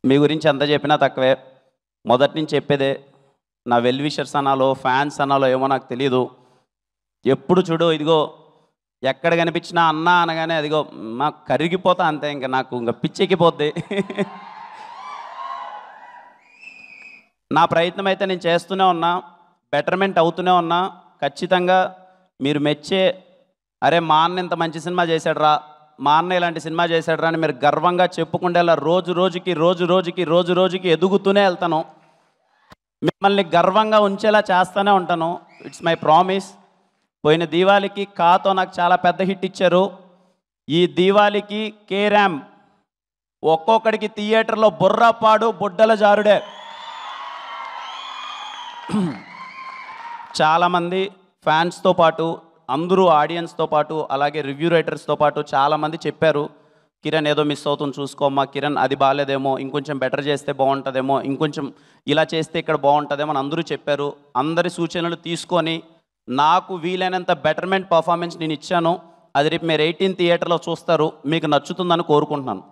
మీ గురించి ఎంత చెప్పినా తక్కువే. మొదటి నుంచి చెప్పేదే, నా వెల్ విషర్స్ అనాలో ఫ్యాన్స్ అనాలో ఏమో నాకు తెలీదు. ఎప్పుడు చూడు ఇదిగో ఎక్కడ కనిపించినా అన్నా అనగానే అదిగో మాకు కరిగిపోతా అంతే, ఇంకా నాకు ఇంకా పిచ్చెక్కిపోద్ది. నా ప్రయత్నం అయితే నేను చేస్తూనే ఉన్నా, బెటర్మెంట్ అవుతూనే ఉన్నా. ఖచ్చితంగా మీరు మెచ్చే, అరే మా అన్న ఇంత మంచి సినిమా చేశాడురా, మా అన్న ఇలాంటి సినిమా చేశాడురా అని మీరు గర్వంగా చెప్పుకుంటేలా రోజు రోజుకి ఎదుగుతూనే వెళ్తాను. మిమ్మల్ని గర్వంగా ఉంచేలా చేస్తూనే ఉంటాను. It's my promise. పోయిన దీవాళికి కాతో నాకు చాలా పెద్ద హిట్ ఇచ్చారు. ఈ దీవాళికి కేరామ్ ఒక్కొక్కడికి థియేటర్లో బుర్రపాడు బుడ్డల జారుడే. చాలామంది ఫ్యాన్స్తో పాటు, అందరూ ఆడియన్స్తో పాటు, అలాగే రివ్యూ రైటర్స్తో పాటు చాలామంది చెప్పారు, కిరణ్ ఏదో మిస్ అవుతుంది చూసుకోమ్మా, కిరణ్ అది బాగాలేదేమో, ఇంకొంచెం బెటర్ చేస్తే బాగుంటుందేమో, ఇంకొంచెం ఇలా చేస్తే ఇక్కడ బాగుంటుందేమో అని అందరూ చెప్పారు. అందరి సూచనలు తీసుకొని నాకు వీలైనంత బెటర్మెంట్ పర్ఫార్మెన్స్ నేను ఇచ్చాను. అది రేపు మీరు 18 థియేటర్లో చూస్తారు. మీకు నచ్చుతుందని కోరుకుంటున్నాను.